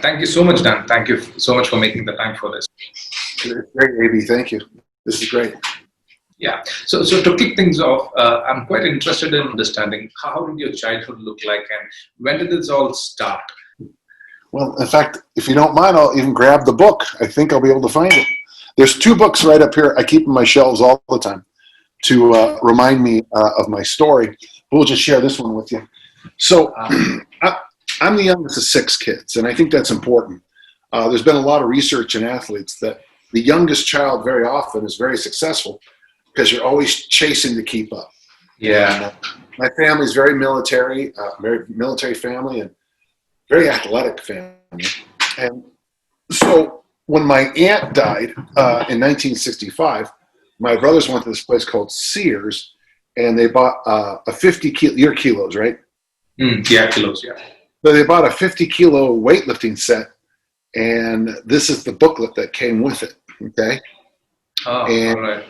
Thank you so much, Dan. Thank you so much for making the time for this. Great, AB. Thank you. This is great. Yeah. So to kick things off, I'm quite interested in understanding how did your childhood look like, and when did this all start? Well, in fact, if you don't mind, I'll even grab the book. I think I'll be able to find it. There's 2 books right up here I keep on my shelves all the time to remind me of my story. We'll just share this one with you. So I'm the youngest of 6 kids, and I think that's important. There's been a lot of research in athletes that the youngest child very often is very successful because you're always chasing to keep up. Yeah. And, my family's very military family, and very athletic family. And so when my aunt died in 1965, my brothers went to this place called Sears, and they bought a 50 kilo, your kilos, right? Yeah, kilos, yeah. So they bought a 50 kilo weightlifting set, and this is the booklet that came with it, okay? Oh, and all right.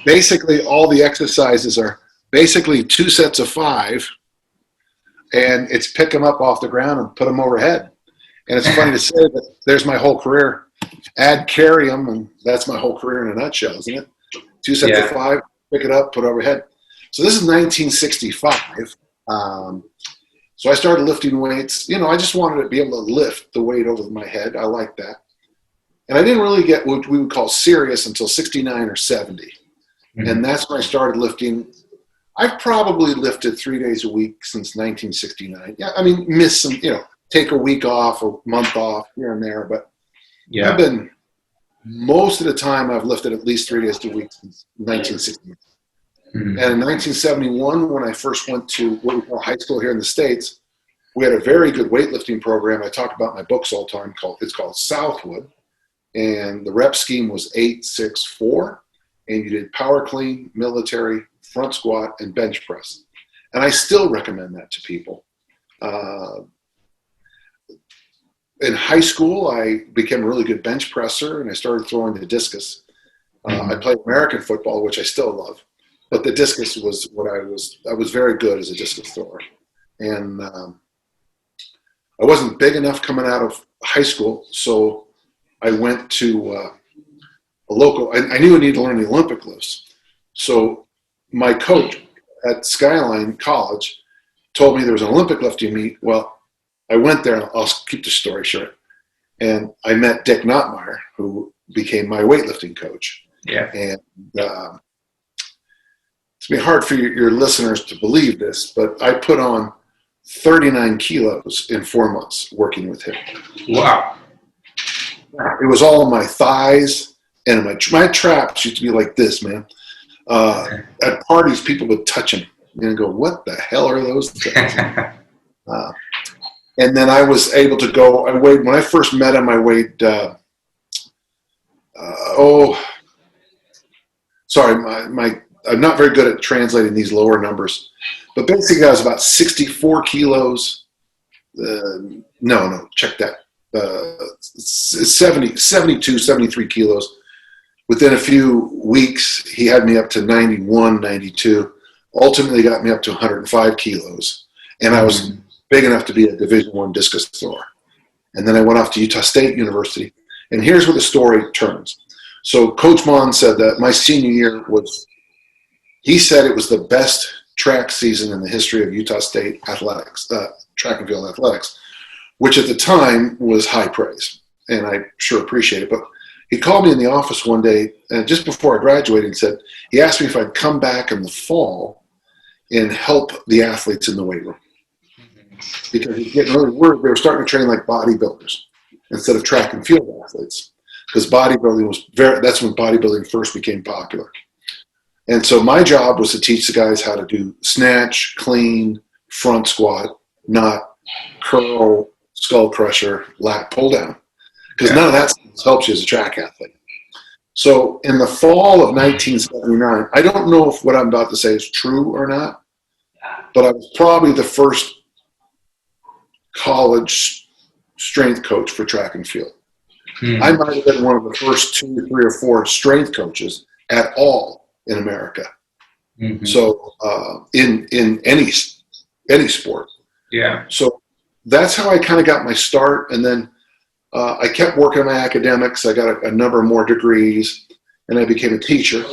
basically all the exercises are basically 2 sets of 5, and it's pick them up off the ground and put them overhead. And it's funny to say that there's my whole career. Add carry them, and that's my whole career in a nutshell, isn't it? 2 sets of 5, pick it up, put overhead. So this is 1965. So I started lifting weights. You know, I just wanted to be able to lift the weight over my head. I like that. And I didn't really get what we would call serious until 69 or 70. Mm-hmm. And that's when I started lifting. I've probably lifted 3 days a week since 1969. Yeah, I mean, miss some, take a week off, a month off here and there. But yeah, I've been, most of the time I've lifted at least 3 days a week since 1969. Mm-hmm. And in 1971, when I first went to what we call high school here in the States, we had a very good weightlifting program. I talk about in my books all the time. It's called Southwood. And the rep scheme was 8-6-4. And you did power clean, military, front squat, and bench press. And I still recommend that to people. In high school, I became a really good bench presser, and I started throwing the discus. I played American football, which I still love. But the discus was what I was very good as a discus thrower. And I wasn't big enough coming out of high school, so I went to a local, I knew I needed to learn the Olympic lifts. So my coach at Skyline College told me there was an Olympic lifting meet. Well, I went there, and I'll keep the story short. And I met Dick Nottmeyer, who became my weightlifting coach. Yeah. And it's going to be hard for your listeners to believe this, but I put on 39 kilos in 4 months working with him. Wow. It was all my thighs, and my traps used to be like this, man. At parties, people would touch them and go, what the hell are those things? And then I was able to go, when I first met him, I weighed, I'm not very good at translating these lower numbers, but basically I was about 64 kilos. Check that. 72, 73 kilos. Within a few weeks, he had me up to 91, 92, ultimately got me up to 105 kilos. And I was big enough to be a Division I discus thrower. And then I went off to Utah State University. And here's where the story turns. So Coach Mon said that my senior year he said it was the best track season in the history of Utah State athletics, track and field athletics, which at the time was high praise. And I sure appreciate it. But he called me in the office one day, and just before I graduated, and said, he asked me if I'd come back in the fall and help the athletes in the weight room. Because he's getting really worried. They were starting to train like bodybuilders instead of track and field athletes. Because bodybuilding that's when bodybuilding first became popular. And so my job was to teach the guys how to do snatch, clean, front squat, not curl, skull crusher, lat pull down. Because none of that helps you as a track athlete. So in the fall of 1979, I don't know if what I'm about to say is true or not, but I was probably the first college strength coach for track and field. I might have been one of the first 2, 3, or 4 strength coaches at all in America. So in any sport. Yeah. So that's how I kind of got my start. And then I kept working on my academics. I got a number more degrees, and I became a teacher.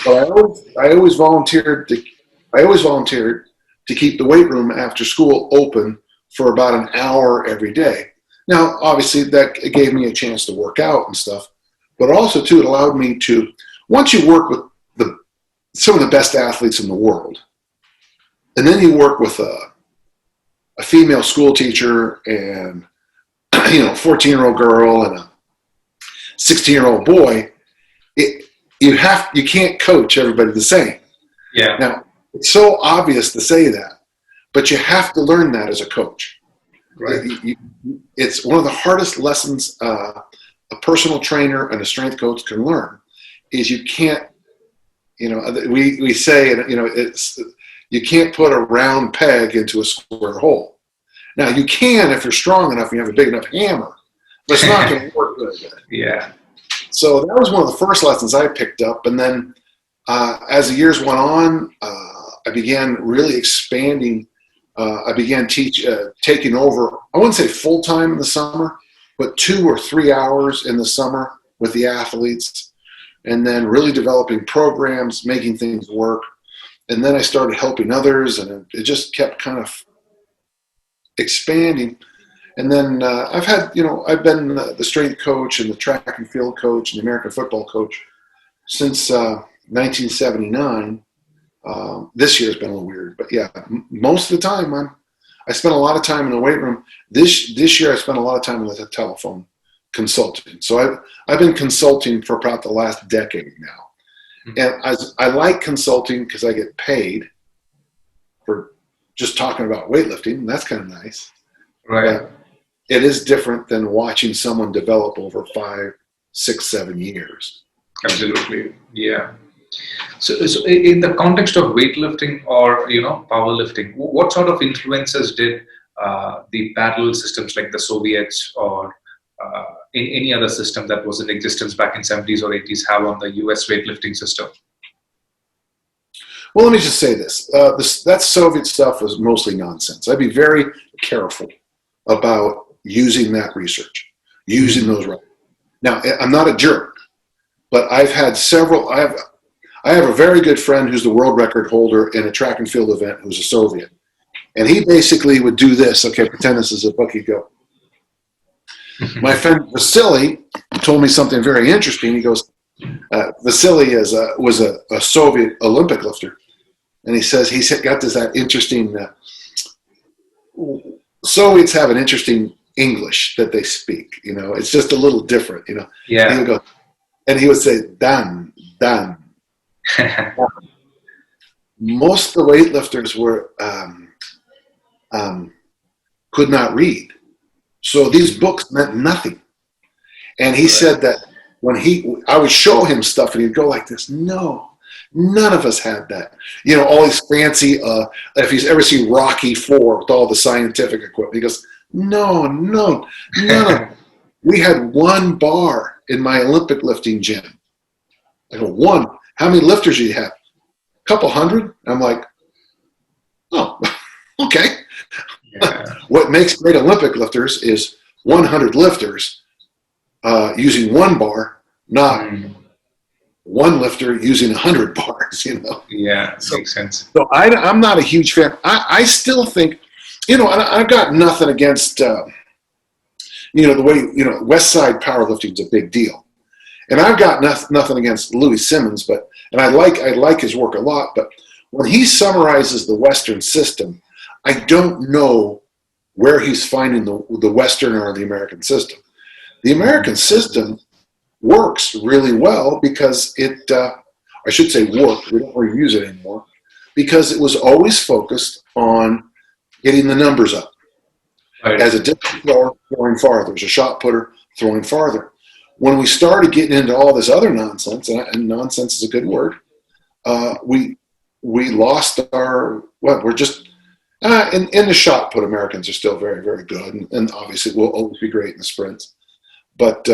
But I always volunteered to keep the weight room after school open for about an hour every day. Now, obviously, that gave me a chance to work out and stuff, but also too, it allowed me to, once you work with some of the best athletes in the world, and then you work with a female school teacher and 14-year-old girl and a 16-year-old boy, you can't coach everybody the same. Yeah. Now, it's so obvious to say that, but you have to learn that as a coach. Right. It's one of the hardest lessons a personal trainer and a strength coach can learn is you can't, we say, you can't put a round peg into a square hole. Now, you can if you're strong enough and you have a big enough hammer, but it's not going to work very good. Yeah. So that was one of the first lessons I picked up. And then as the years went on, I began really expanding. I began taking over, I wouldn't say full-time in the summer, but 2 or 3 hours in the summer with the athletes, and then really developing programs, making things work. And then I started helping others, and it just kept kind of expanding. And then I've been the strength coach and the track and field coach and the American football coach since 1979. This year's been a little weird, but yeah, most of the time I spent a lot of time in the weight room. This year I spent a lot of time with the telephone consulting. So I've been consulting for about the last decade now. And I like consulting because I get paid for just talking about weightlifting, and that's kind of nice. Right. But it is different than watching someone develop over 5, 6, 7 years. Absolutely. Yeah. So in the context of weightlifting or powerlifting, what sort of influences did the parallel systems like the Soviets or in any other system that was in existence back in 70s or 80s have on the US weightlifting system? Well, let me just say this. That Soviet stuff was mostly nonsense. I'd be very careful about using that research, using those records. Now, I'm not a jerk, but I've had several. I have a very good friend who's the world record holder in a track and field event who's a Soviet. And he basically would do this. Okay, pretend this is a bucky go. My friend Vasily told me something very interesting. He goes, Vasily was a Soviet Olympic lifter. And he says he's got that interesting, Soviets have an interesting English that they speak. It's just a little different, Yeah. He would go, and he would say, Dan. Most of the weightlifters could not read, so these books meant nothing. And he said that when I would show him stuff, and he'd go like this. No, none of us had that. All these fancy. If he's ever seen Rocky IV with all the scientific equipment, he goes, no, none of it. We had one bar in my Olympic lifting gym. I go, one. How many lifters do you have? A couple hundred? I'm like, oh, okay. Yeah. What makes great Olympic lifters is 100 lifters using one bar, not one lifter using 100 bars, Yeah, makes sense. So I'm not a huge fan. I still think, I've got nothing against, the way, West Side powerlifting is a big deal. And I've got nothing against Louis Simmons, and I like his work a lot. But when he summarizes the Western system, I don't know where he's finding the Western or the American system. The American system works really well because I should say worked. We don't really use it anymore because it was always focused on getting the numbers up. Right. As a discus thrower, throwing farther. As a shot putter, throwing farther. When we started getting into all this other nonsense, and nonsense is a good word, we lost our, we're just, in the shot put, Americans are still very, very good, and obviously we'll always be great in the sprints. But,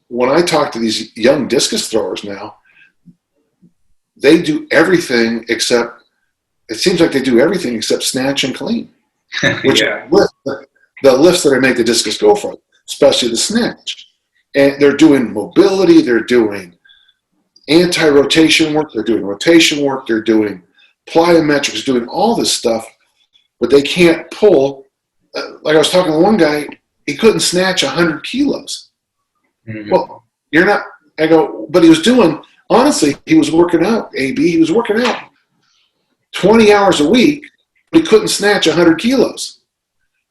when I talk to these young discus throwers now, they do everything except, it seems like they do everything except snatch and clean, which yeah. the lifts that I make the discus go for, especially the snatch. And they're doing mobility, they're doing anti-rotation work, they're doing rotation work, they're doing plyometrics, doing all this stuff, but they can't pull. Like I was talking to one guy, he couldn't snatch 100 kilos. Mm-hmm. Well, you're not, I go, but he was doing, honestly, he was working out, AB, he was working out 20 hours a week, but he couldn't snatch 100 kilos.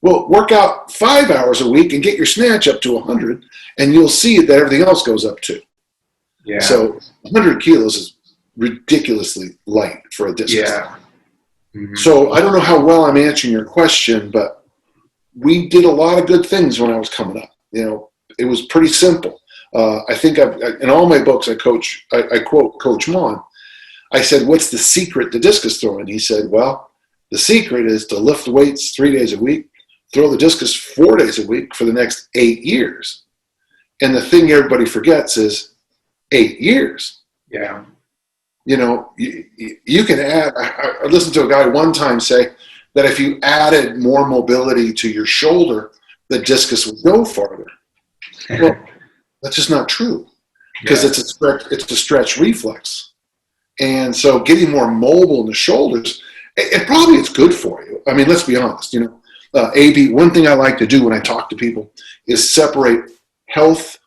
Well, work out 5 hours a week and get your snatch up to 100, and you'll see that everything else goes up too. Yeah. So 100 kilos is ridiculously light for a discus. Yeah. Mm-hmm. So I don't know how well I'm answering your question, but we did a lot of good things when I was coming up. You know, it was pretty simple. I think in all my books I quote Coach Mon. I said, what's the secret to discus throwing? He said, well, the secret is to lift weights 3 days a week, throw the discus 4 days a week for the next 8 years. And the thing everybody forgets is 8 years. Yeah. You know, you can add, I listened to a guy one time say that if you added more mobility to your shoulder, the discus would go farther. Well, that's just not true, because it's a stretch reflex. And so getting more mobile in the shoulders, it probably is good for you. I mean, let's be honest, you know, AB, one thing I like to do when I talk to people is separate health,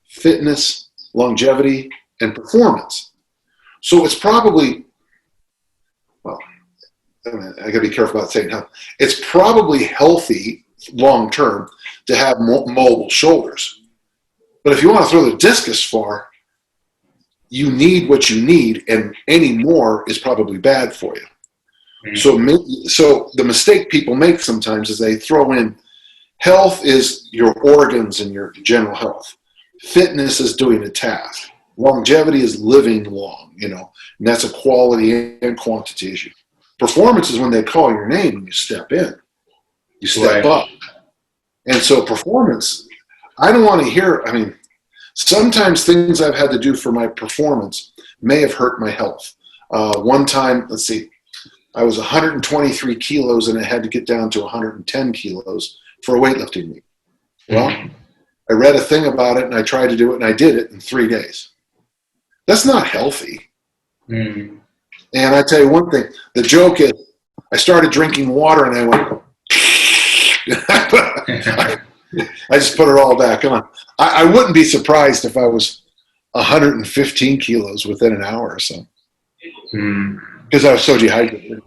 fitness, longevity, and performance. So it's probably, well, I gotta be careful about saying health. It's probably healthy long-term to have mobile shoulders. But if you want to throw the discus far, you need what you need, and any more is probably bad for you. Mm-hmm. So the mistake people make sometimes is they throw in health is your organs and your general health. Fitness is doing a task. Longevity is living long, you know, and that's a quality and quantity issue. Performance is when they call your name and you step in. You step up. And so performance, I don't want to hear, I mean, sometimes things I've had to do for my performance may have hurt my health. One time, let's see, I was 123 kilos and I had to get down to 110 kilos for a weightlifting meet. Well, I read a thing about it and I tried to do it and I did it in 3 days. That's not healthy. Mm. And I tell you one thing, the joke is I started drinking water and I went, I just put it all back on. I wouldn't be surprised if I was 115 kilos within an hour or so. Because I was so dehydrated.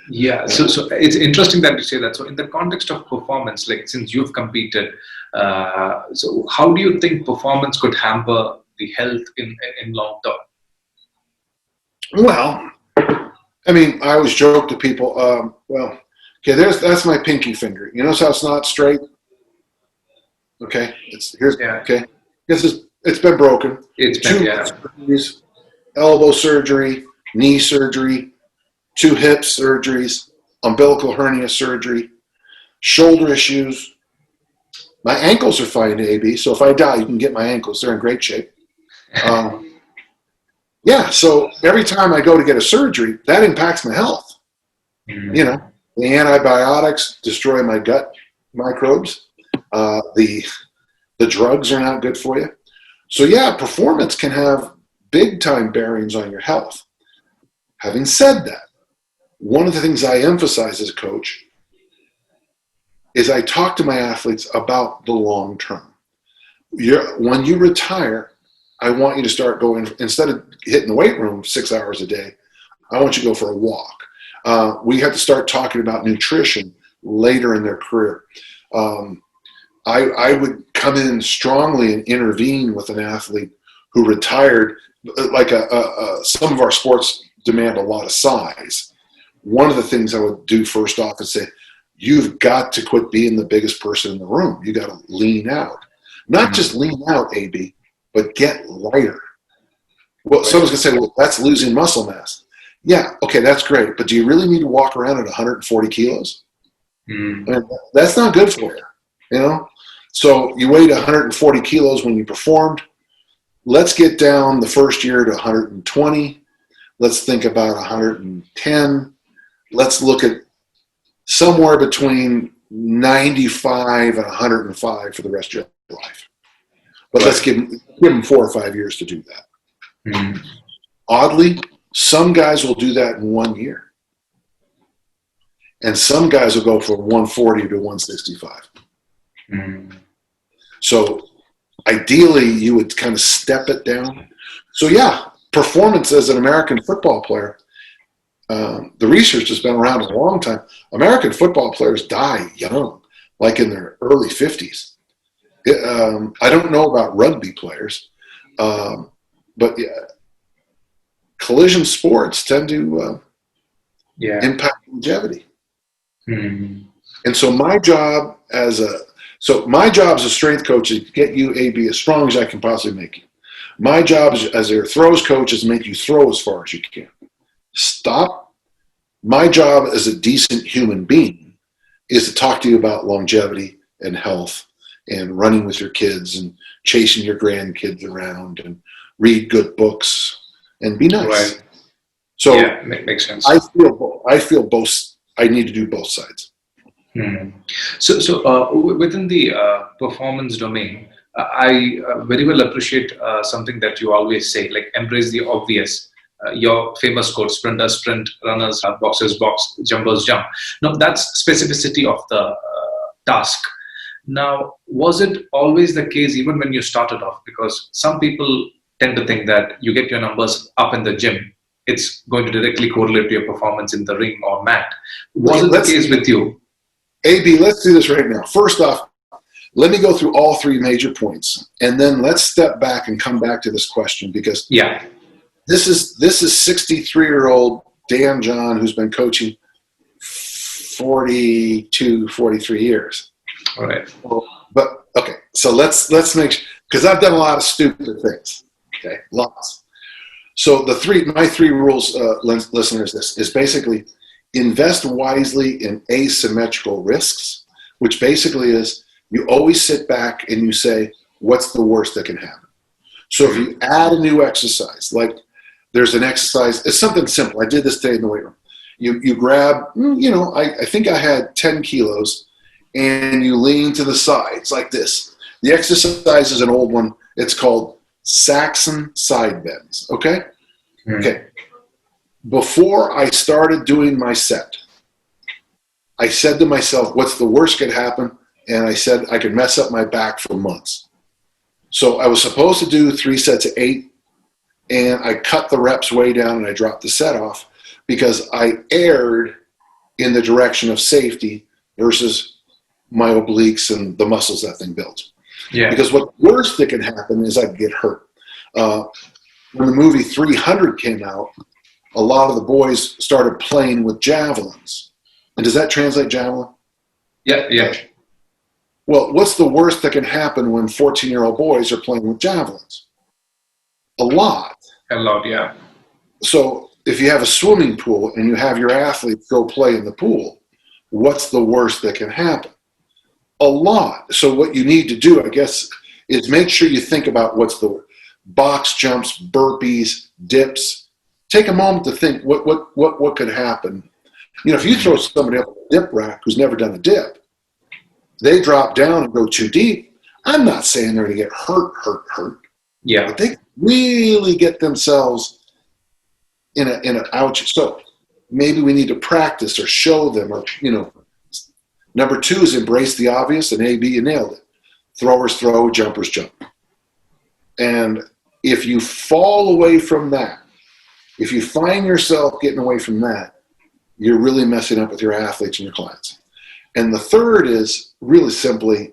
Yeah, so it's interesting that you say that. So in the context of performance, like since you've competed, so how do you think performance could hamper the health in long term? Well, I mean, I always joke to people, well, okay, that's my pinky finger. You notice how it's not straight? Okay, okay. It's been broken. It's been, surgeries, elbow surgery, knee surgery, 2 hip surgeries, umbilical hernia surgery, shoulder issues. My ankles are fine, AB. So if I die, you can get my ankles. They're in great shape. Yeah. So every time I go to get a surgery, that impacts my health. Mm-hmm. You know, the antibiotics destroy my gut microbes. The drugs are not good for you. So yeah, performance can have big time bearings on your health. Having said that, one of the things I emphasize as a coach is I talk to my athletes about the long term. When you retire, I want you to start going, instead of hitting the weight room 6 hours a day, I want you to go for a walk. We have to start talking about nutrition later in their career. I would come in strongly and intervene with an athlete who retired. Like some of our sports demand a lot of size. One of the things I would do first off is say, you've got to quit being the biggest person in the room. You got to lean out. Not just lean out, AB, but get lighter. Well, someone's going to say, well, that's losing muscle mass. Yeah, okay, that's great. But do you really need to walk around at 140 kilos? I mean, that's not good for you, you know? So you weighed 140 kilos when you performed. Let's get down the first year to 120. Let's think about 110. Let's look at somewhere between 95 and 105 for the rest of your life. But Right. let's give them 4 or 5 years to do that. Mm. Oddly, some guys will do that in 1 year. And some guys will go from 140 to 165. Mm. So ideally, you would kind of step it down. So yeah, performance as an American football player, the research has been around a long time. American football players die young, like in their early 50s. I don't know about rugby players, but yeah, collision sports tend to impact longevity. Mm. And so my job as a strength coach is to get you, AB, as strong as I can possibly make you. My job as a throws coach is to make you throw as far as you can. Stop. My job as a decent human being is to talk to you about longevity and health and running with your kids and chasing your grandkids around and read good books and be nice. Right. So yeah, makes sense. I feel both. I need to do both sides. Hmm. So within the performance domain, I very well appreciate something that you always say, like embrace the obvious. Your famous quote: "Sprinters sprint, runners boxers box, jumpers jump." Now that's specificity of the task. Now, was it always the case even when you started off? Because some people tend to think that you get your numbers up in the gym, it's going to directly correlate to your performance in the ring or mat. Was it the case with you? AB, let's do this right now. First off, let me go through all 3 major points, and then let's step back and come back to this question, because this is 63-year-old Dan John, who's been coaching 42, 43 years. All right. But okay, so let's make sure, because I've done a lot of stupid things. Okay, lots. So my 3 rules, listeners, is basically invest wisely in asymmetrical risks, which basically is you always sit back and you say, what's the worst that can happen? So if you add a new exercise, like there's an exercise, it's something simple. I did this today in the weight room. You grab, I think I had 10 kilos, and you lean to the sides like this. The exercise is an old one. It's called Saxon side bends, okay? Mm. Okay. Before I started doing my set, I said to myself, what's the worst could happen? And I said I could mess up my back for months. So I was supposed to do 3 sets of 8, and I cut the reps way down and I dropped the set off because I erred in the direction of safety versus my obliques and the muscles that thing builds. Yeah. Because what worst that can happen is I get hurt. When the movie 300 came out, a lot of the boys started playing with javelins. And does that translate javelin? Yeah. Well, what's the worst that can happen when 14-year-old boys are playing with javelins? A lot. A lot, yeah. So if you have a swimming pool and you have your athletes go play in the pool, what's the worst that can happen? A lot. So what you need to do, I guess, is make sure you think about what's the box jumps, burpees, dips. Take a moment to think what could happen. If you throw somebody up a dip rack who's never done a dip, they drop down and go too deep. I'm not saying they're going to get hurt. Yeah. But they really get themselves in an ouch. So maybe we need to practice or show them, or Number 2 is embrace the obvious, and AB, you nailed it. Throwers throw, jumpers jump. And if you fall away from that, if you find yourself getting away from that, you're really messing up with your athletes and your clients. And the third is really simply,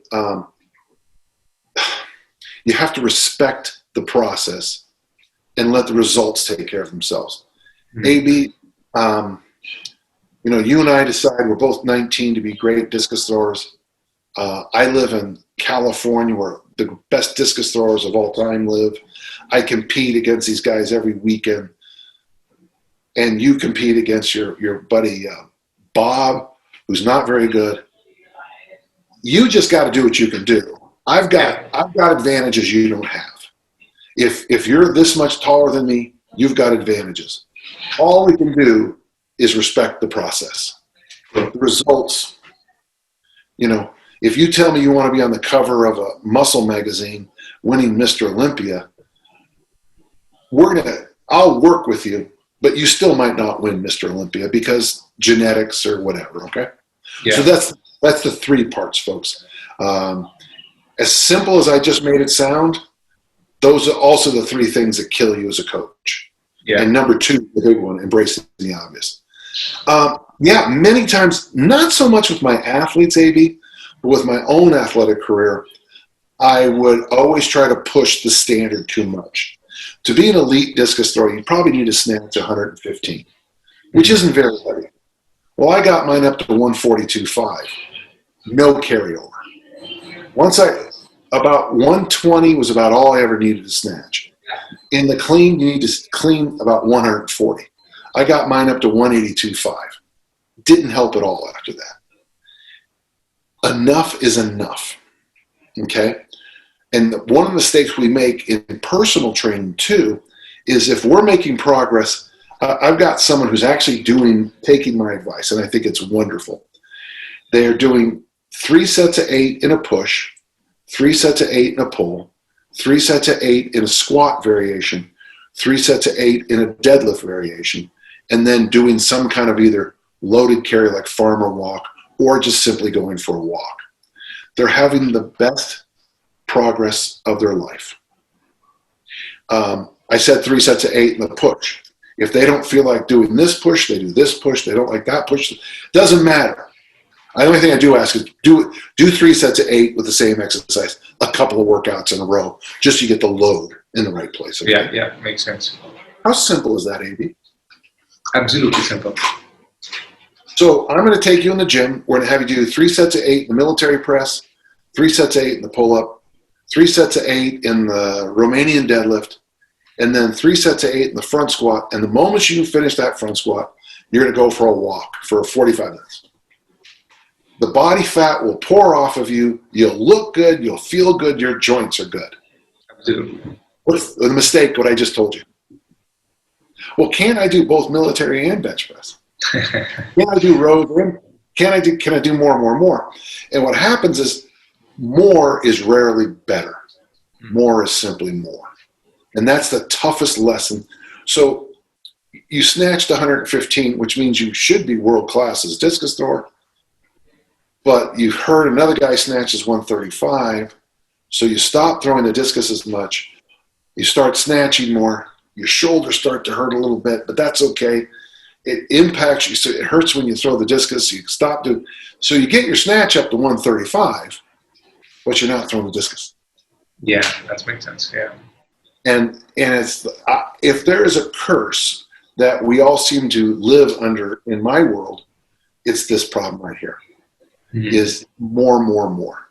you have to respect the process and let the results take care of themselves. Mm-hmm. AB, you and I decided we're both 19 to be great discus throwers. I live in California where the best discus throwers of all time live. I compete against these guys every weekend. And you compete against your buddy Bob, who's not very good. You just got to do what you can do. I've got advantages you don't have. If you're this much taller than me, you've got advantages. All we can do is respect the process. The results, You know, if you tell me you want to be on the cover of a muscle magazine winning Mr. Olympia, I'll work with you, but you still might not win Mr. Olympia because genetics or whatever, okay? Yeah. So that's the three parts, folks. As simple as I just made it sound, those are also the three things that kill you as a coach. Yeah. And number two, the big one, embracing the obvious. Yeah, many times, not so much with my athletes, AB, but with my own athletic career, I would always try to push the standard too much. To be an elite discus thrower, you probably need to snatch 115, which isn't very heavy. Well, I got mine up to 142.5, no carryover. About 120 was about all I ever needed to snatch. In the clean, you need to clean about 140. I got mine up to 182.5. Didn't help at all after that. Enough is enough, okay? And one of the mistakes we make in personal training too is if we're making progress, I've got someone who's actually taking my advice, and I think it's wonderful. They're doing 3 sets of 8 in a push, 3 sets of 8 in a pull, 3 sets of 8 in a squat variation, 3 sets of 8 in a deadlift variation, and then doing some kind of either loaded carry like farmer walk or just simply going for a walk. They're having the best progress of their life. I said 3 sets of 8 in the push. If they don't feel like doing this push, they do this push. They don't like that push. Doesn't matter. The only thing I do ask is do 3 sets of 8 with the same exercise, a couple of workouts in a row, just so you get the load in the right place. Okay? Yeah, makes sense. How simple is that, AB? Absolutely simple. So I'm going to take you in the gym. We're going to have you do 3 sets of 8 in the military press, 3 sets of 8 in the pull-up, 3 sets of 8 in the Romanian deadlift, and then 3 sets of 8 in the front squat. And the moment you finish that front squat, you're going to go for a walk for 45 minutes. The body fat will pour off of you. You'll look good. You'll feel good. Your joints are good. Absolutely. What's the mistake, what I just told you? Well, can't I do both military and bench press? Can I do rows? Can I do more? And what happens is more is rarely better. More is simply more. And that's the toughest lesson. So you snatched 115, which means you should be world class as a discus thrower. But you heard another guy snatches 135, so you stop throwing the discus as much. You start snatching more. Your shoulders start to hurt a little bit, but that's okay. It impacts you, so it hurts when you throw the discus. So you stop doing. So you get your snatch up to 135, but you're not throwing the discus. Yeah, that makes sense. Yeah. And it's if there is a curse that we all seem to live under in my world, it's this problem right here. Is more.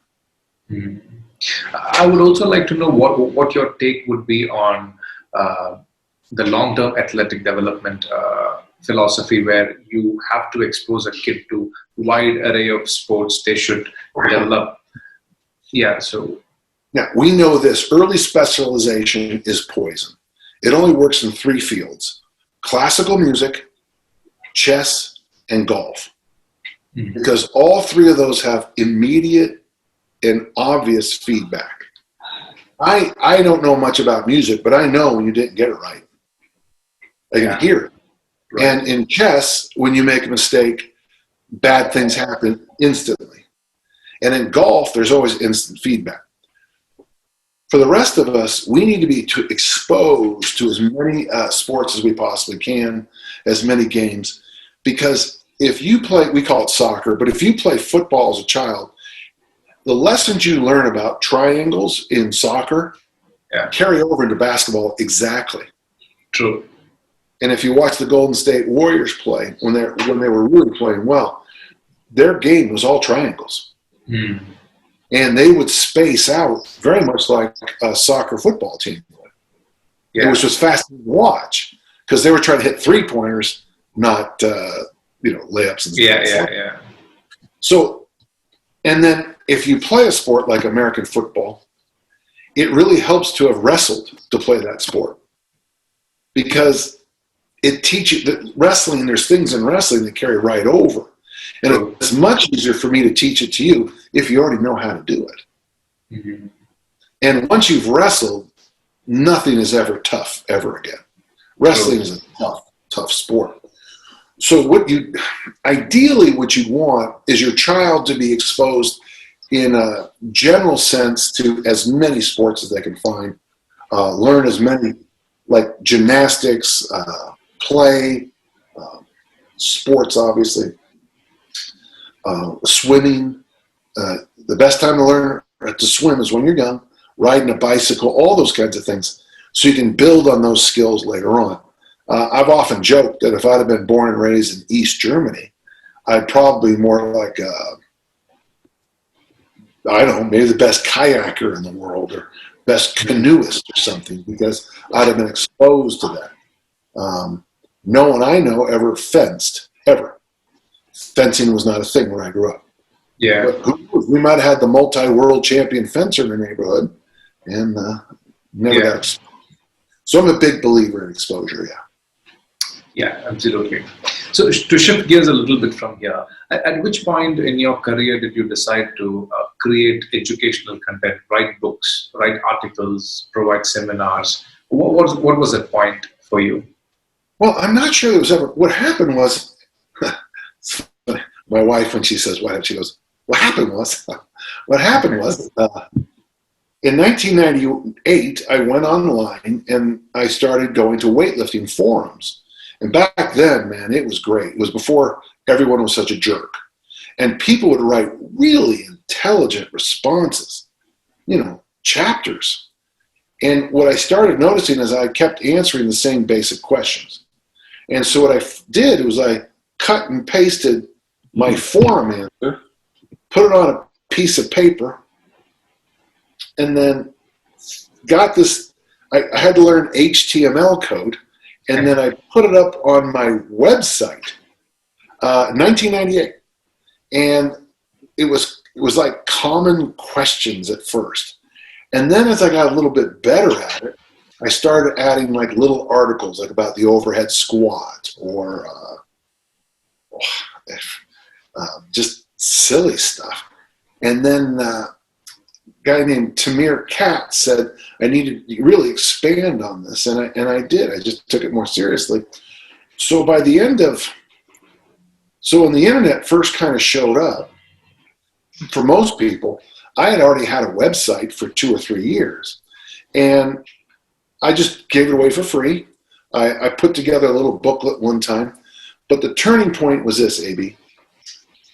I would also like to know what your take would be on the long-term athletic development philosophy, where you have to expose a kid to wide array of sports they should develop. Yeah, so. Now, we know this. Early specialization is poison. It only works in 3 fields: classical music, chess, and golf. Because all 3 of those have immediate and obvious feedback. I don't know much about music, but I know when you didn't get it right. I can hear it. Right. And in chess, when you make a mistake, bad things happen instantly. And in golf, there's always instant feedback. For the rest of us, we need to be exposed to as many sports as we possibly can, as many games, because if you play, we call it soccer, but if you play football as a child, the lessons you learn about triangles in soccer carry over into basketball exactly. True. And if you watch the Golden State Warriors play, when they were really playing well, their game was all triangles. And they would space out very much like a soccer football team would. Yeah. It was just fascinating to watch because they were trying to hit 3-pointers, not layups and stuff. Yeah. So, and then if you play a sport like American football, it really helps to have wrestled to play that sport because it teaches that wrestling. There's things in wrestling that carry right over, And True. it's much easier for me to teach it to you if you already know how to do it. Mm-hmm. And once you've wrestled, nothing is ever tough ever again. Wrestling is a tough sport. So ideally what you want is your child to be exposed in a general sense to as many sports as they can find, learn as many, like gymnastics, play, sports, obviously, swimming. The best time to learn to swim is when you're young, riding a bicycle, all those kinds of things, so you can build on those skills later on. I've often joked that if I'd have been born and raised in East Germany, I'd probably be more like, I don't know, maybe the best kayaker in the world or best canoeist or something, because I'd have been exposed to that. No one I know ever fenced, ever. Fencing was not a thing when I grew up. Yeah. But we might have had the multi-world champion fencer in the neighborhood and never got exposed. So I'm a big believer in exposure, yeah. Yeah, absolutely. So to shift gears a little bit from here, at which point in your career did you decide to create educational content, write books, write articles, provide seminars? What was that point for you? Well, I'm not sure there was ever. What happened was, my wife, when she says what happened, she goes, what happened was in 1998, I went online and I started going to weightlifting forums. And back then, man, it was great. It was before everyone was such a jerk. And people would write really intelligent responses, chapters. And what I started noticing is I kept answering the same basic questions. And so what I did was I cut and pasted my forum answer, put it on a piece of paper, and then got this. I had to learn HTML code. And then I put it up on my website, 1998, and it was like common questions at first, and then as I got a little bit better at it, I started adding like little articles, like about the overhead squat or just silly stuff, and then. Guy named Tamir Katz said I needed to really expand on this, and I did. I just took it more seriously. So when the internet first kind of showed up, for most people, I had already had a website for 2 or 3 years, and I just gave it away for free. I put together a little booklet one time, but the turning point was this, AB.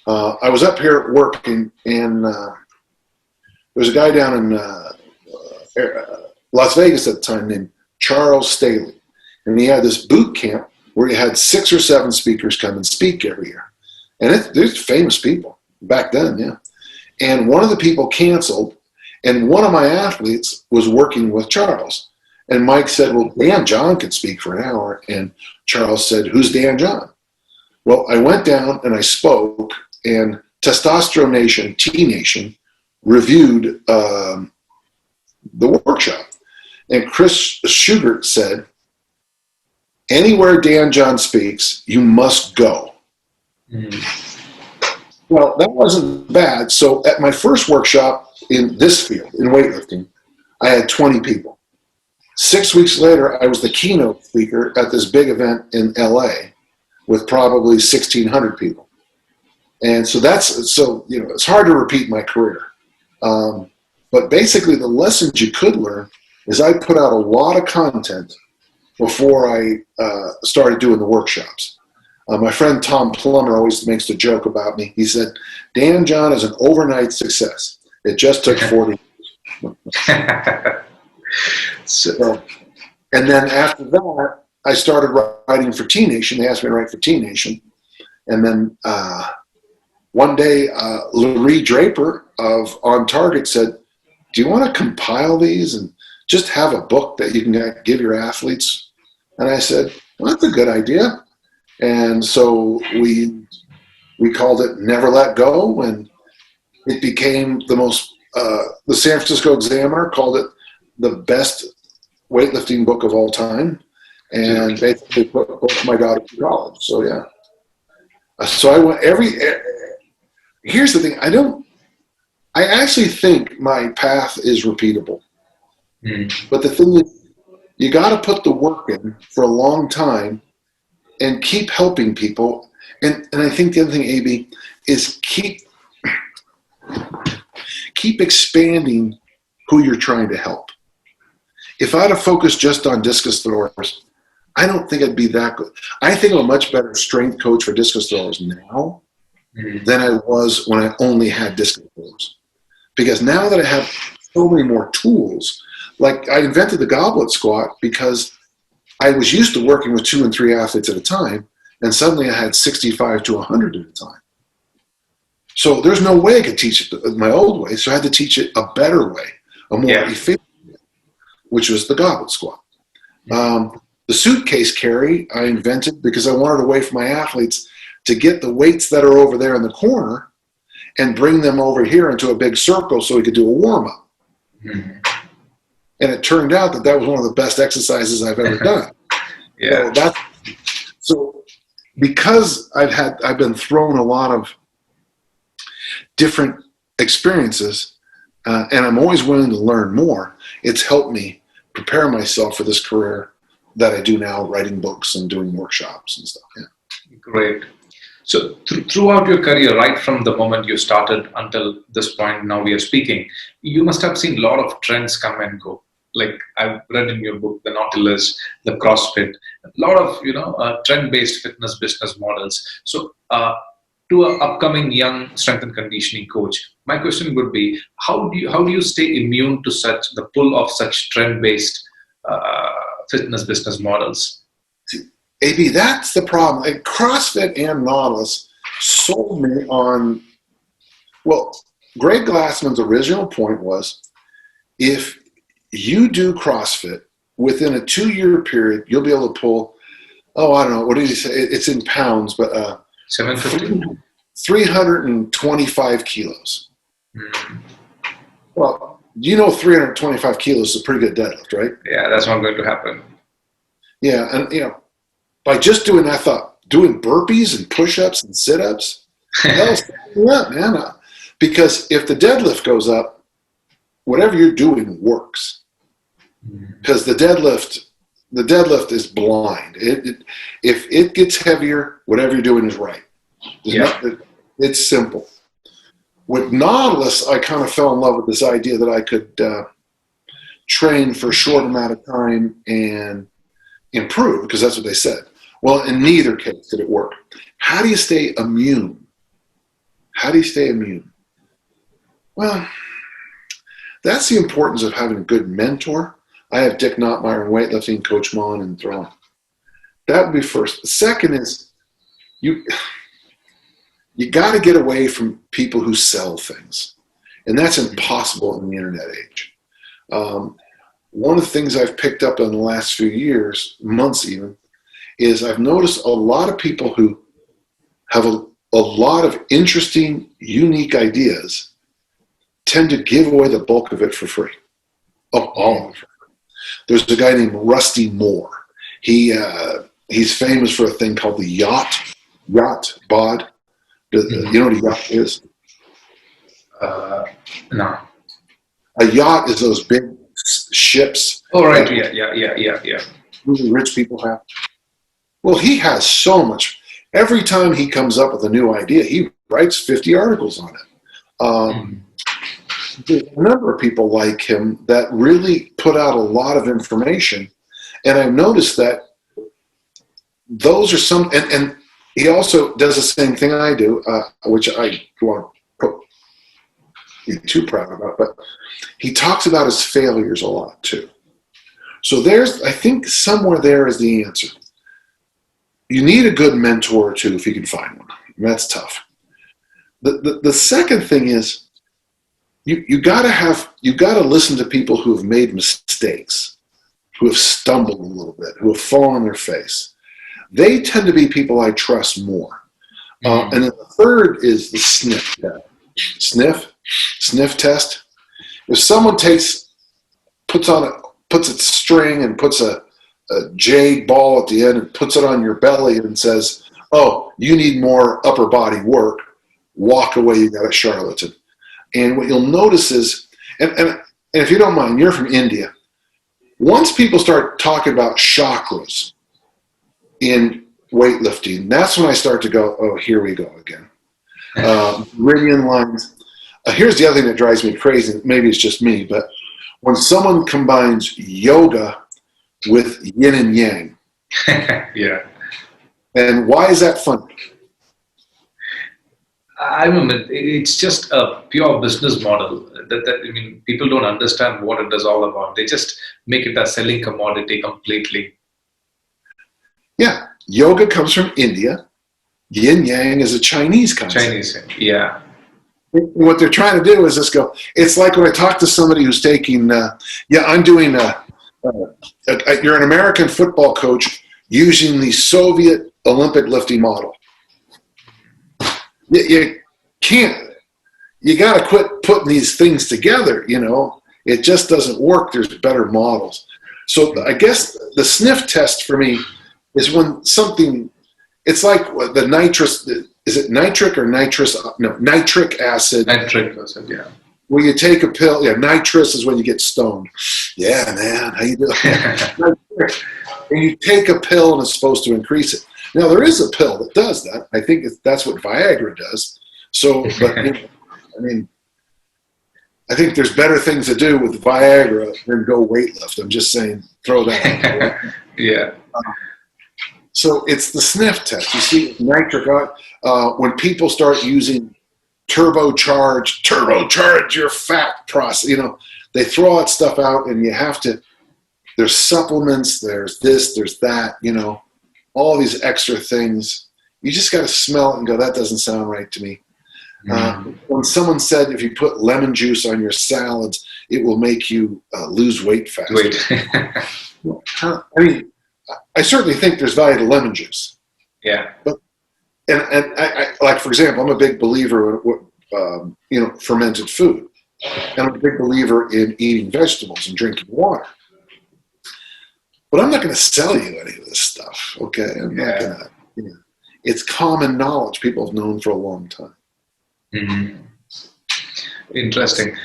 I was up here working, and there was a guy down in Las Vegas at the time named Charles Staley, and he had this boot camp where he had 6 or 7 speakers come and speak every year. And there's famous people back then, yeah. And one of the people canceled, and one of my athletes was working with Charles. And Mike said, well, Dan John could speak for an hour. And Charles said, who's Dan John? Well, I went down and I spoke, and Testosterone Nation, T-Nation, reviewed the workshop. And Chris Schugert said, anywhere Dan John speaks, you must go. Mm-hmm. Well, that wasn't bad. So at my first workshop in this field, in weightlifting, I had 20 people. 6 weeks later, I was the keynote speaker at this big event in LA with probably 1,600 people. And so it's hard to repeat my career. But basically the lessons you could learn is I put out a lot of content before I started doing the workshops. My friend Tom Plummer always makes the joke about me. He said, Dan John is an overnight success. It just took 40 years. So, and then after that, I started writing for T-Nation. They asked me to write for T-Nation. And then one day, Larry Draper of On Target said, do you want to compile these and just have a book that you can give your athletes? And I said, well, that's a good idea. And so we called it Never Let Go, and it became the San Francisco Examiner called it the best weightlifting book of all time, and basically put both my daughters to college. So yeah. So I went here's the thing. I actually think my path is repeatable. But the thing is, you got to put the work in for a long time and keep helping people. And I think the other thing, AB, is keep expanding who you're trying to help. If I'd have focused just on discus throwers, I don't think I'd be that good. I think I'm a much better strength coach for discus throwers now than I was when I only had discus throwers. Because now that I have so many more tools, like I invented the goblet squat because I was used to working with 2 and 3 athletes at a time, and suddenly I had 65 to 100 at a time. So there's no way I could teach it my old way, so I had to teach it a better way, a more efficient way, which was the goblet squat. The suitcase carry I invented because I wanted a way for my athletes to get the weights that are over there in the corner and bring them over here into a big circle so we could do a warm-up. And it turned out that was one of the best exercises I've ever done. So because I've been thrown a lot of different experiences, and I'm always willing to learn more, it's helped me prepare myself for this career that I do now, writing books and doing workshops and stuff. Yeah. Great. So throughout your career, right from the moment you started until this point now we are speaking, you must have seen a lot of trends come and go. Like I've read in your book, the Nautilus, the CrossFit, a lot of trend-based fitness business models. So to an upcoming young strength and conditioning coach, my question would be, how do you stay immune to the pull of such trend-based fitness business models? AB, that's the problem. Like CrossFit and Nautilus sold me on, Greg Glassman's original point was, if you do CrossFit within a 2-year period, you'll be able to pull, I don't know, what did he say? It's in pounds, but 750? 325 kilos. Well, 325 kilos is a pretty good deadlift, right? Yeah, that's not going to happen. Yeah, and by just doing that, I thought doing burpees and push-ups and sit-ups, hell's up, man. Because if the deadlift goes up, whatever you're doing works. Because the deadlift is blind. If it gets heavier, whatever you're doing is right. It's simple. With Nautilus, I kind of fell in love with this idea that I could train for a short amount of time and improve, because that's what they said. Well, in neither case did it work. How do you stay immune? Well, that's the importance of having a good mentor. I have Dick Nottmeyer in weightlifting, Coach Mon in throwing. That would be first. The second is you got to get away from people who sell things. And that's impossible in the internet age. One of the things I've picked up in the last few years, months even, is I've noticed a lot of people who have a lot of interesting, unique ideas tend to give away the bulk of it for free. All of it. There's a guy named Rusty Moore. He's famous for a thing called the yacht bod. You know what a yacht is? No. A yacht is those big ships. Oh, right. Yeah. Really rich people have. Well, he has so much. Every time he comes up with a new idea, he writes 50 articles on it. There's a number of people like him that really put out a lot of information. And I've noticed that those are some, and he also does the same thing I do, which I want to be too proud about, but he talks about his failures a lot too. So I think somewhere there is the answer. You need a good mentor too, if you can find one. And that's tough. The second thing is, you got to listen to people who have made mistakes, who have stumbled a little bit, who have fallen on their face. They tend to be people I trust more. And then the third is the sniff test. Sniff test. If someone puts a string and puts a jade ball at the end and puts it on your belly and says, oh, you need more upper body work, walk away, you got a charlatan. And what you'll notice is, and if you don't mind, you're from India. Once people start talking about chakras in weightlifting, that's when I start to go, oh, here we go again. Meridian lines. Here's the other thing that drives me crazy. Maybe it's just me, but when someone combines yoga with yin and yang. Yeah. And why is that funny? I mean, it's just a pure business model. I mean, people don't understand what it is all about. They just make it a selling commodity completely. Yeah. Yoga comes from India. Yin yang is a Chinese concept. Chinese, yeah. What they're trying to do is just go, it's like when I talk to somebody who's taking, I'm doing, you're an American football coach using the Soviet Olympic lifting model. You can't, you got to quit putting these things together, you know. It just doesn't work. There's better models. So I guess the sniff test for me is when something, it's like the nitrous, is it nitric or nitrous? No, nitric acid. Nitric acid, yeah. Where you take a pill, yeah, nitrous is when you get stoned. Yeah, man, how you doing? And you take a pill and it's supposed to increase it. Now, there is a pill that does that. I think that's what Viagra does. So, but, I mean, I think there's better things to do with Viagra than go weightlift. I'm just saying, throw that out. Yeah. So it's the sniff test. You see, nitric, when people start using turbocharge your fat process, you know, they throw all that stuff out and you have to, there's supplements, there's this, there's that, you know, all these extra things. You just got to smell it and go, that doesn't sound right to me. When someone said if you put lemon juice on your salads, it will make you lose weight faster. I mean, I certainly think there's value to lemon juice. Yeah. But and I like, for example, I'm a big believer in fermented food. And I'm a big believer in eating vegetables and drinking water. But I'm not going to sell you any of this stuff, okay? I'm not going to. You know, it's common knowledge people have known for a long time. Mm-hmm. Interesting.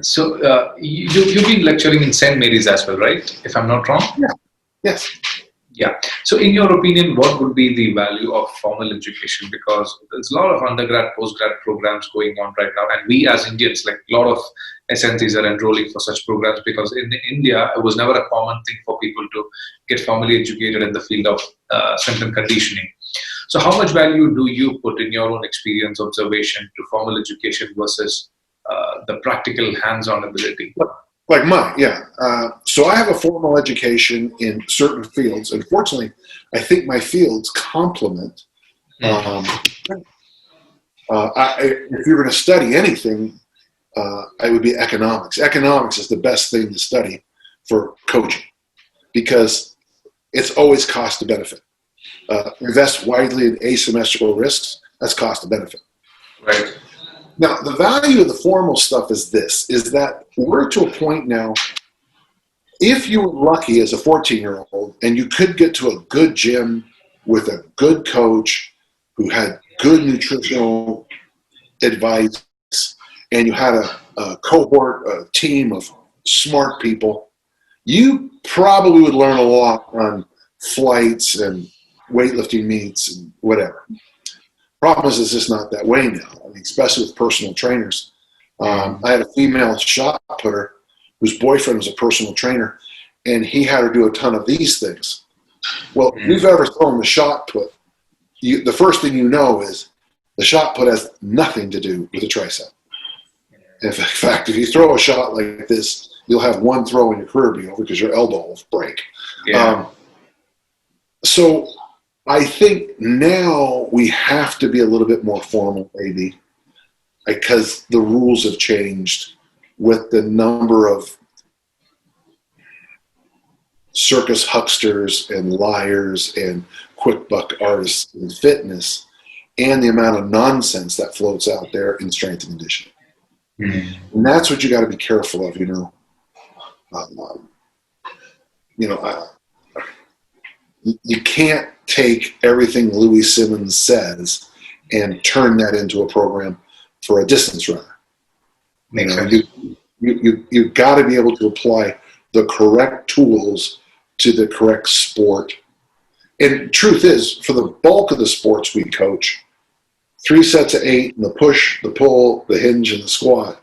So you've been lecturing in St. Mary's as well, right? If I'm not wrong? Yeah. Yes. Yeah. So in your opinion, what would be the value of formal education? Because there's a lot of undergrad, postgrad programs going on right now. And we as Indians, like a lot of SNCs are enrolling for such programs because in India, it was never a common thing for people to get formally educated in the field of strength and conditioning. So how much value do you put in your own experience, observation to formal education versus the practical hands-on ability? Like mine, yeah. So I have a formal education in certain fields. Unfortunately, I think my fields complement. If you're going to study anything, I would be economics. Economics is the best thing to study for coaching because it's always cost to benefit. Invest widely in asymmetrical risks, that's cost to benefit. Right. Now, the value of the formal stuff is this, is that we're to a point now, if you were lucky as a 14-year-old and you could get to a good gym with a good coach who had good nutritional advice and you had a cohort, a team of smart people, you probably would learn a lot on flights and weightlifting meets and whatever. Problem is, it's just not that way now. I mean, especially with personal trainers. I had a female shot putter whose boyfriend was a personal trainer, and he had her do a ton of these things. Well, if you've ever thrown the shot put, the first thing you know is the shot put has nothing to do with the tricep. In fact, if you throw a shot like this, you'll have one throw in your career be over because your elbow will break. Yeah. So I think now we have to be a little bit more formal, maybe, because the rules have changed with the number of circus hucksters and liars and quick buck artists in fitness and the amount of nonsense that floats out there in strength and conditioning. Mm-hmm. And that's what you got to be careful of, you know. You can't take everything Louis Simmons says and turn that into a program for a distance runner. Makes sense. You've got to be able to apply the correct tools to the correct sport. And truth is, for the bulk of the sports we coach, 3 sets of 8 and the push, the pull, the hinge, and the squat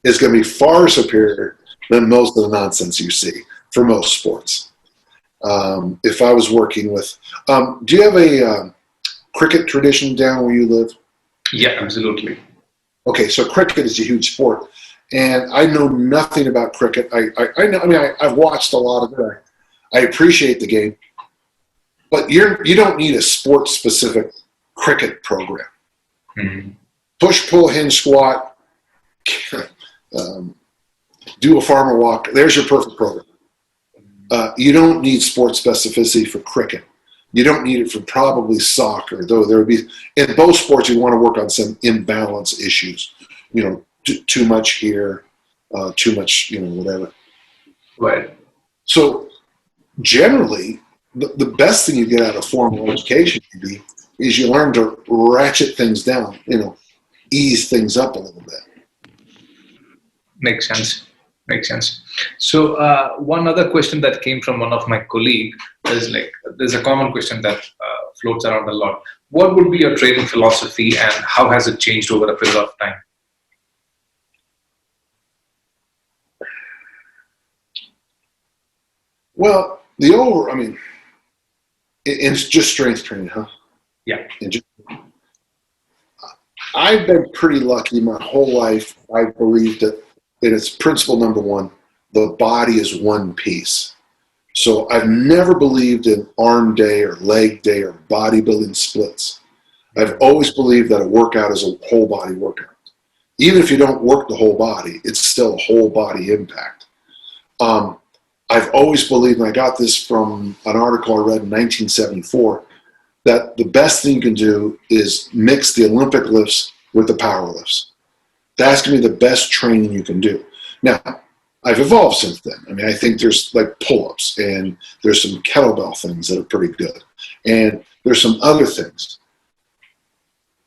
is going to be far superior than most of the nonsense you see for most sports. If I was working with, do you have a cricket tradition down where you live? Yeah, absolutely. Okay, so cricket is a huge sport, and I know nothing about cricket. I know. I mean, I've watched a lot of it. I appreciate the game, but you don't need a sport-specific cricket program. Mm-hmm. Push, pull, hinge, squat, do a farmer walk. There's your perfect program. You don't need sport specificity for cricket. You don't need it for probably soccer, though there would be, in both sports, you want to work on some imbalance issues. Too much here, too much, whatever. Right. So generally, the best thing you get out of formal education is you learn to ratchet things down, ease things up a little bit. Makes sense. So one other question that came from one of my colleagues is there's a common question that floats around a lot. What would be your training philosophy and how has it changed over a period of time? Well, it's just strength training, huh? Yeah. I've been pretty lucky my whole life. I believed that in its principle number one, the body is one piece. So I've never believed in arm day or leg day or bodybuilding splits. I've always believed that a workout is a whole body workout. Even if you don't work the whole body, it's still a whole body impact. I've always believed, and I got this from an article I read in 1974, that the best thing you can do is mix the Olympic lifts with the power lifts. That's going to be the best training you can do. Now, I've evolved since then. I mean, I think there's like pull-ups, and there's some kettlebell things that are pretty good, and there's some other things.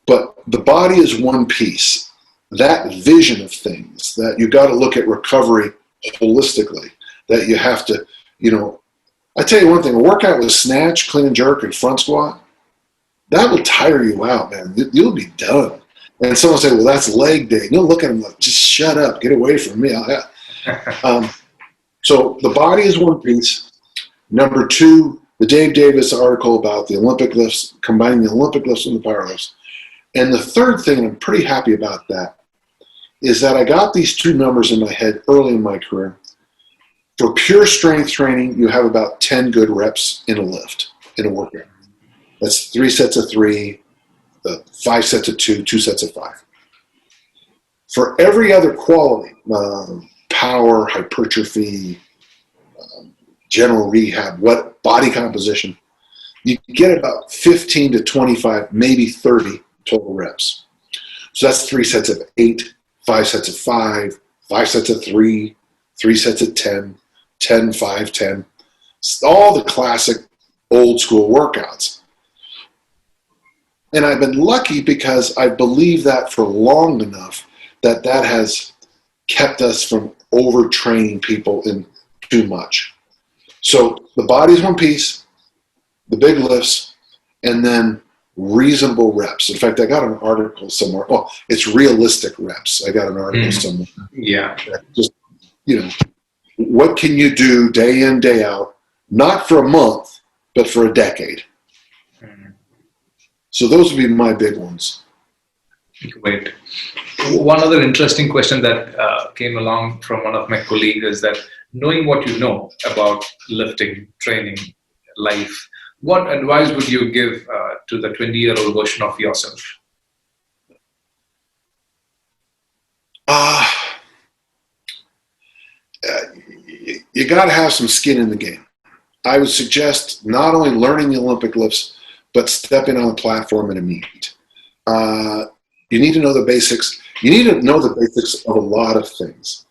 But the body is one piece. That vision of things, that you got to look at recovery holistically, that you have to, I tell you one thing, a workout with snatch, clean and jerk, and front squat, that will tire you out, man. You'll be done. And someone will say, well, that's leg day. And you'll look at them like, just shut up, get away from me. So the body is one piece. Number two, the Dave Davis article about the Olympic lifts, combining the Olympic lifts and the power lifts. And the third thing, and I'm pretty happy about that, is that I got these two numbers in my head early in my career. For pure strength training, you have about 10 good reps in a lift, in a workout. That's 3 sets of 3, 5 sets of 2, 2 sets of 5. For every other quality, power, hypertrophy, general rehab, what body composition, you get about 15 to 25, maybe 30 total reps. So that's 3 sets of 8, 5 sets of 5, 5 sets of 3, 3 sets of 10, 10, 5, 10. All the classic old school workouts. And I've been lucky because I believe that for long enough that has kept us from overtraining people in too much. So the body's one piece, the big lifts, and then reasonable reps. In fact, I got an article somewhere. Oh, it's realistic reps. I got an article somewhere. Yeah. Just, what can you do day in, day out, not for a month, but for a decade? So those would be my big ones. Great. One other interesting question that came along from one of my colleagues is that knowing what you know about lifting, training, life, what advice would you give to the 20-year-old version of yourself? You got to have some skin in the game. I would suggest not only learning the Olympic lifts, but stepping on a platform in a meet. You need to know the basics. You need to know the basics of a lot of things.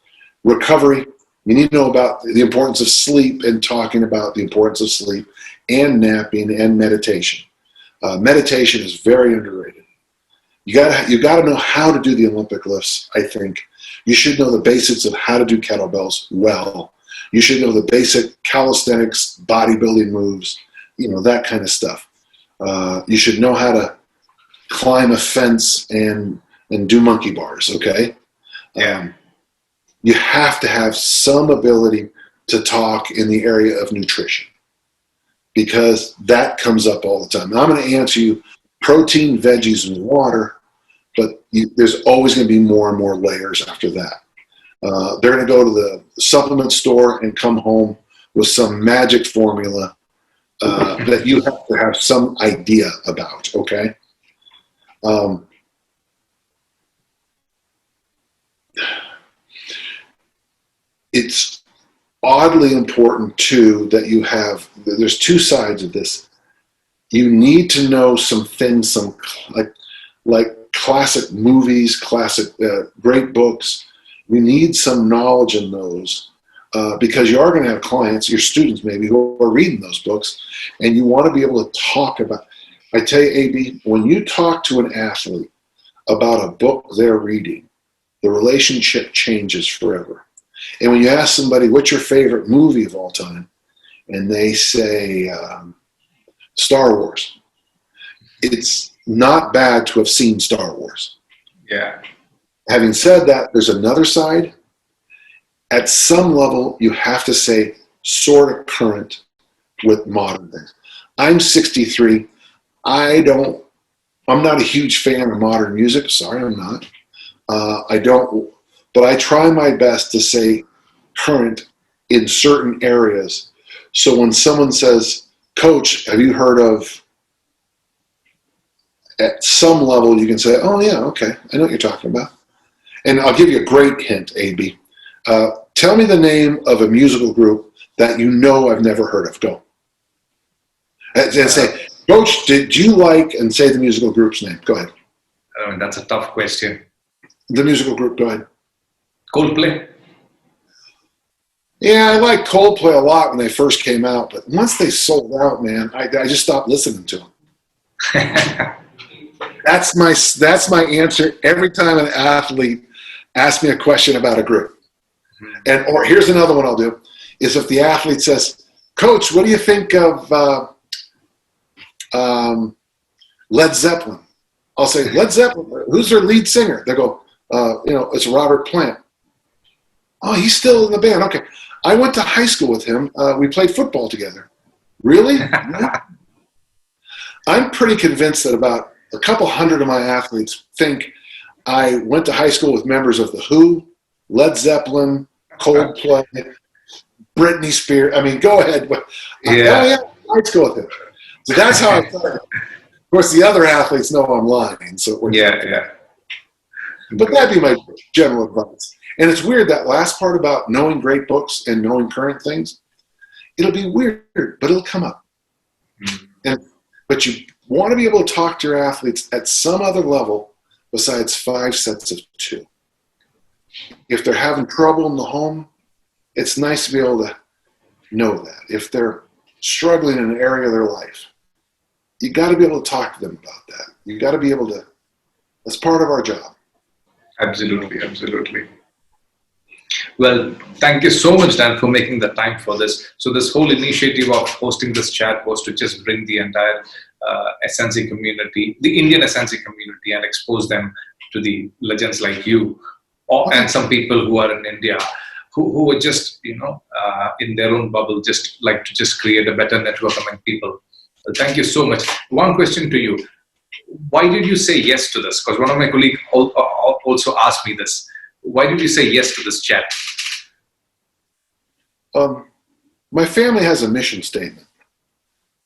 Recovery, you need to know about the importance of sleep and talking about the importance of sleep and napping and meditation. Meditation is very underrated. You got to know how to do the Olympic lifts, I think. You should know the basics of how to do kettlebells well. You should know the basic calisthenics, bodybuilding moves, that kind of stuff. You should know how to climb a fence and do monkey bars, okay? You have to have some ability to talk in the area of nutrition, because that comes up all the time. Now, I'm going to answer you protein, veggies, and water, but there's always going to be more and more layers after that. They're going to go to the supplement store and come home with some magic formula that you have to have some idea about, okay? It's oddly important, too, that there's two sides of this. You need to know some things, like classic movies, classic great books. You need some knowledge in those because you are going to have clients, your students maybe, who are reading those books, and you want to be able to talk about. I tell you, AB, when you talk to an athlete about a book they're reading, the relationship changes forever. And when you ask somebody, what's your favorite movie of all time? And they say Star Wars. It's not bad to have seen Star Wars. Yeah. Having said that, there's another side. At some level, you have to say sort of current with modern things. I'm 63. I'm not a huge fan of modern music. Sorry, I'm not. But I try my best to say current in certain areas. So when someone says, Coach, have you heard of, at some level you can say, oh yeah, okay, I know what you're talking about. And I'll give you a great hint, AB. Tell me the name of a musical group that you know I've never heard of. Go. And say, Coach, did you like, and say the musical group's name. Go ahead. That's a tough question. The musical group, go ahead. Coldplay? Yeah, I liked Coldplay a lot when they first came out, but once they sold out, man, I just stopped listening to them. That's my answer every time an athlete asks me a question about a group. Or here's another one I'll do, is if the athlete says, Coach, what do you think of Led Zeppelin? I'll say, Led Zeppelin, who's their lead singer? They go, it's Robert Plant. Oh, he's still in the band. Okay. I went to high school with him. We played football together. Really? I'm pretty convinced that about a couple hundred of my athletes think I went to high school with members of The Who, Led Zeppelin, Coldplay, Britney Spears. I mean, go ahead. Yeah, high school with him. So that's how I started. Of course, the other athletes know I'm lying. So But that'd be my general advice. And it's weird, that last part about knowing great books and knowing current things, it'll be weird, but it'll come up. But you want to be able to talk to your athletes at some other level besides 5 sets of 2. If they're having trouble in the home, it's nice to be able to know that. If they're struggling in an area of their life, you got to be able to talk to them about that. You got to be able to, that's part of our job. Absolutely, absolutely. Well, thank you so much, Dan, for making the time for this. So this whole initiative of hosting this chat was to just bring the entire SNC community, the Indian SNC community, and expose them to the legends like you, and some people who are in India, who were just, in their own bubble, just like to just create a better network among people. Well, thank you so much. One question to you. Why did you say yes to this? Because one of my colleagues also asked me this. Why did you say yes to this chat? My family has a mission statement,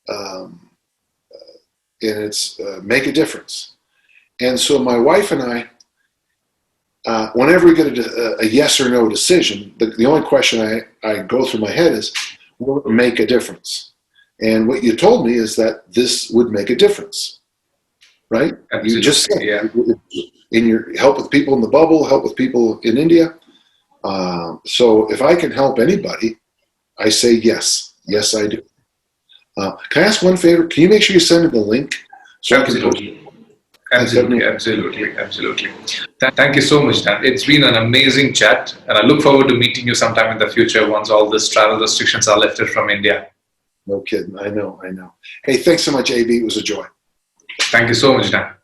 and it's make a difference. And so my wife and I, whenever we get a yes or no decision, the only question I go through my head is, will it make a difference? And what you told me is that this would make a difference, right? Absolutely. You just said, in your help with people in the bubble, help with people in India. So if I can help anybody, I say yes. Yes, I do. Can I ask one favor? Can you make sure you send me the link so I can post it? Absolutely. Thank you so much, Dan. It's been an amazing chat, and I look forward to meeting you sometime in the future once all these travel restrictions are lifted from India. No kidding. I know. Hey, thanks so much, AB. It was a joy. Thank you so much, Dan.